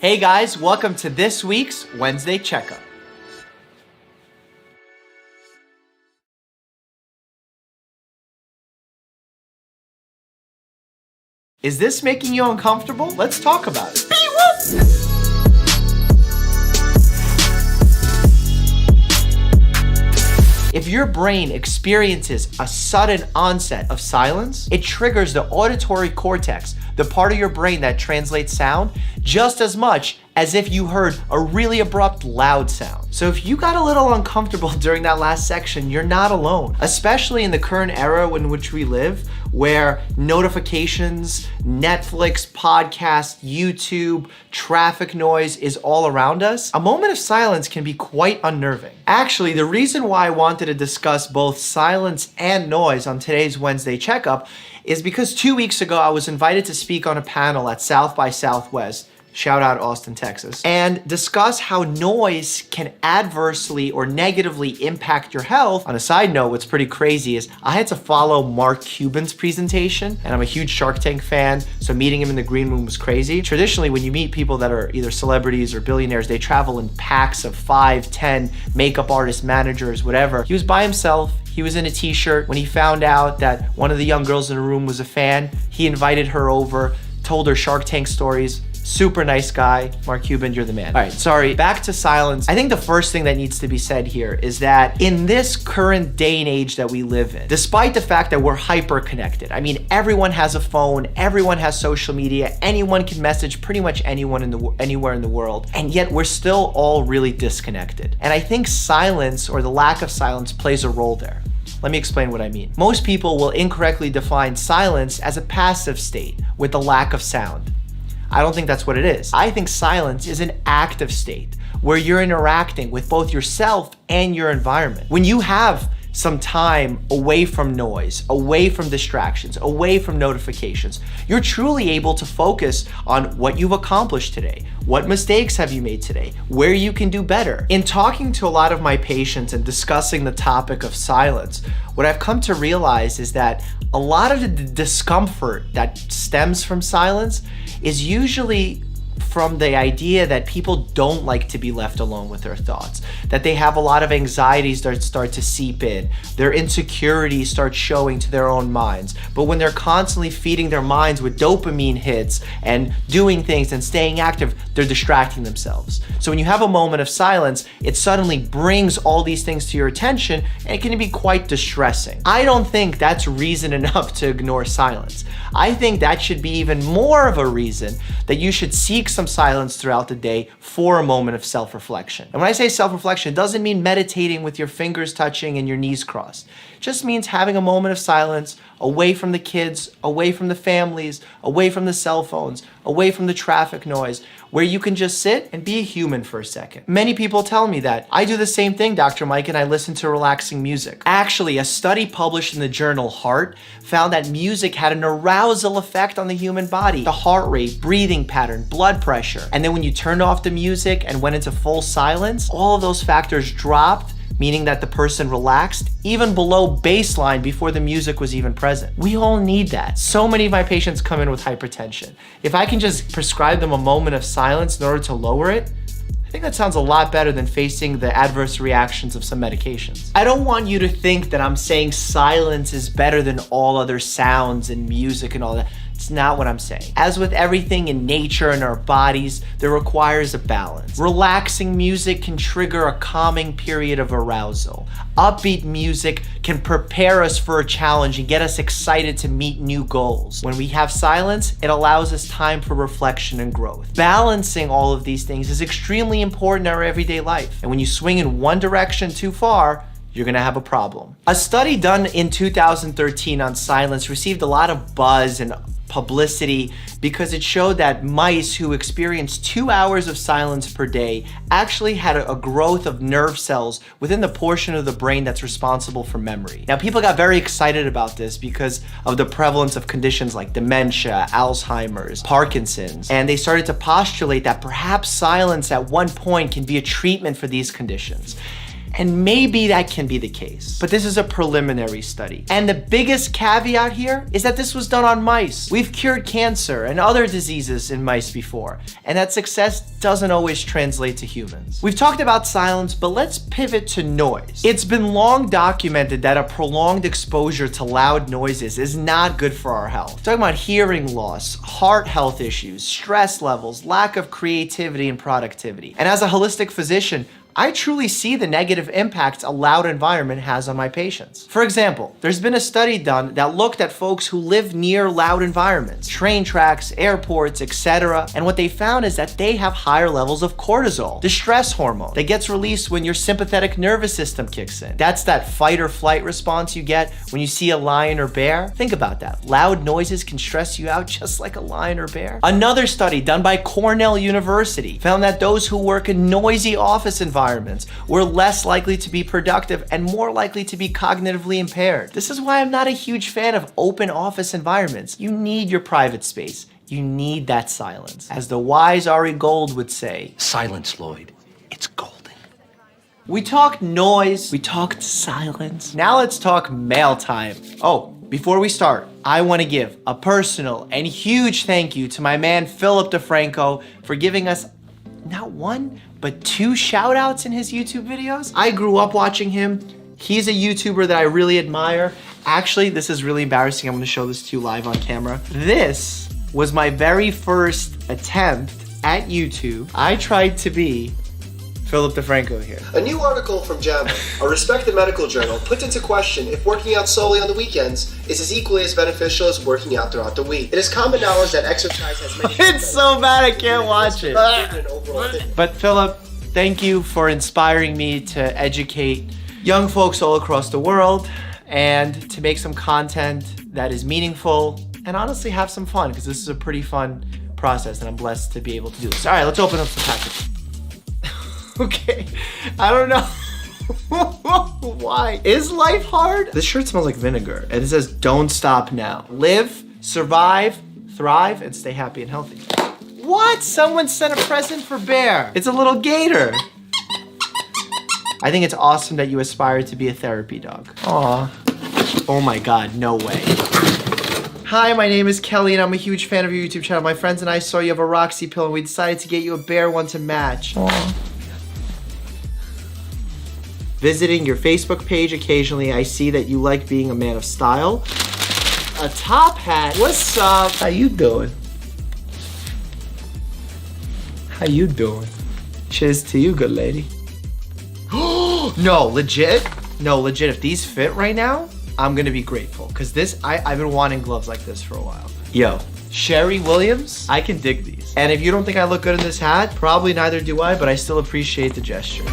Hey guys, welcome to this week's Wednesday Checkup. Is this making you uncomfortable? Let's talk about it. If your brain experiences a sudden onset of silence, it triggers the auditory cortex, the part of your brain that translates sound, just as much as if you heard a really abrupt, loud sound. So if you got a little uncomfortable during that last section, you're not alone. Especially in the current era in which we live, where notifications, Netflix, podcasts, YouTube, traffic noise is all around us, a moment of silence can be quite unnerving. Actually, the reason why I wanted to discuss both silence and noise on today's Wednesday Checkup is because 2 weeks ago, I was invited to speak on a panel at South by Southwest, shout out Austin, Texas, and discuss how noise can adversely or negatively impact your health. On a side note, what's pretty crazy is I had to follow Mark Cuban's presentation, and I'm a huge Shark Tank fan, so meeting him in the green room was crazy. Traditionally, when you meet people that are either celebrities or billionaires, they travel in packs of 5, 10 makeup artists, managers, whatever. He was by himself. He was in a t-shirt. When he found out that one of the young girls in the room was a fan, he invited her over, told her Shark Tank stories. Super nice guy. Mark Cuban, you're the man. All right, sorry, back to silence. I think the first thing that needs to be said here is that in this current day and age that we live in, despite the fact that we're hyper connected, I mean, everyone has a phone, everyone has social media, anyone can message pretty much anyone anywhere in the world, and yet we're still all really disconnected. And I think silence, or the lack of silence, plays a role there. Let me explain what I mean. Most people will incorrectly define silence as a passive state with a lack of sound. I don't think that's what it is. I think silence is an active state where you're interacting with both yourself and your environment. When you have some time away from noise, away from distractions, away from notifications, you're truly able to focus on what you've accomplished today. What mistakes have you made today? Where you can do better? In talking to a lot of my patients and discussing the topic of silence, what I've come to realize is that a lot of the discomfort that stems from silence is usually from the idea that people don't like to be left alone with their thoughts, that they have a lot of anxieties that start to seep in, their insecurities start showing to their own minds. But when they're constantly feeding their minds with dopamine hits and doing things and staying active, they're distracting themselves. So when you have a moment of silence, it suddenly brings all these things to your attention, and it can be quite distressing. I don't think that's reason enough to ignore silence. I think that should be even more of a reason that you should seek some silence throughout the day for a moment of self-reflection. And when I say self-reflection, it doesn't mean meditating with your fingers touching and your knees crossed. It just means having a moment of silence away from the kids, away from the families, away from the cell phones, away from the traffic noise, where you can just sit and be a human for a second. Many people tell me that. I do the same thing, Dr. Mike, and I listen to relaxing music. Actually, a study published in the journal Heart found that music had an arousal effect on the human body. The heart rate, breathing pattern, blood pressure. And then when you turned off the music and went into full silence, all of those factors dropped, meaning that the person relaxed even below baseline before the music was even present. We all need that. So many of my patients come in with hypertension. If I can just prescribe them a moment of silence in order to lower it, I think that sounds a lot better than facing the adverse reactions of some medications. I don't want you to think that I'm saying silence is better than all other sounds and music and all that. It's not what I'm saying. As with everything in nature and our bodies, there requires a balance. Relaxing music can trigger a calming period of arousal. Upbeat music can prepare us for a challenge and get us excited to meet new goals. When we have silence, it allows us time for reflection and growth. Balancing all of these things is extremely important in our everyday life. And when you swing in one direction too far, you're gonna have a problem. A study done in 2013 on silence received a lot of buzz and publicity because it showed that mice who experienced 2 hours of silence per day actually had a growth of nerve cells within the portion of the brain that's responsible for memory. Now, people got very excited about this because of the prevalence of conditions like dementia, Alzheimer's, Parkinson's, and they started to postulate that perhaps silence at one point can be a treatment for these conditions. And maybe that can be the case, but this is a preliminary study. And the biggest caveat here is that this was done on mice. We've cured cancer and other diseases in mice before, and that success doesn't always translate to humans. We've talked about silence, but let's pivot to noise. It's been long documented that a prolonged exposure to loud noises is not good for our health. We're talking about hearing loss, heart health issues, stress levels, lack of creativity and productivity. And as a holistic physician, I truly see the negative impacts a loud environment has on my patients. For example, there's been a study done that looked at folks who live near loud environments, train tracks, airports, etc. And what they found is that they have higher levels of cortisol, the stress hormone that gets released when your sympathetic nervous system kicks in. That's that fight or flight response you get when you see a lion or bear. Think about that. Loud noises can stress you out just like a lion or bear. Another study done by Cornell University found that those who work in noisy office environments were less likely to be productive and more likely to be cognitively impaired. This is why I'm not a huge fan of open office environments. You need your private space. You need that silence. As the wise Ari Gold would say, silence, Lloyd. It's golden. We talked noise, we talked silence. Now let's talk mail time. Oh, before we start, I want to give a personal and huge thank you to my man Philip DeFranco for giving us not one, but 2 shout outs in his YouTube videos. I grew up watching him. He's a YouTuber that I really admire. Actually, this is really embarrassing. I'm gonna show this to you live on camera. This was my very first attempt at YouTube. I tried to be Philip DeFranco here. A new article from JAMA, a respected medical journal, puts into question if working out solely on the weekends is as equally as beneficial as working out throughout the week. It is common knowledge that exercise has many It's so bad I can't watch it. But Philip, thank you for inspiring me to educate young folks all across the world and to make some content that is meaningful and honestly have some fun, because this is a pretty fun process and I'm blessed to be able to do this. All right, let's open up some packages. Okay, I don't know why. Is life hard? This shirt smells like vinegar and it says don't stop now. Live, survive, thrive, and stay happy and healthy. What? Someone sent a present for Bear. It's a little gator. I think it's awesome that you aspire to be a therapy dog. Aw. Oh my God, no way. Hi, my name is Kelly and I'm a huge fan of your YouTube channel. My friends and I saw you have a Roxy pill and we decided to get you a bear one to match. Aww. Visiting your Facebook page occasionally, I see that you like being a man of style. A top hat. What's up? How you doing? How you doing? Cheers to you, good lady. No, legit? No, legit. If these fit right now, I'm gonna be grateful. Cause this, I've been wanting gloves like this for a while. Yo, Sherry Williams, I can dig these. And if you don't think I look good in this hat, probably neither do I, but I still appreciate the gesture.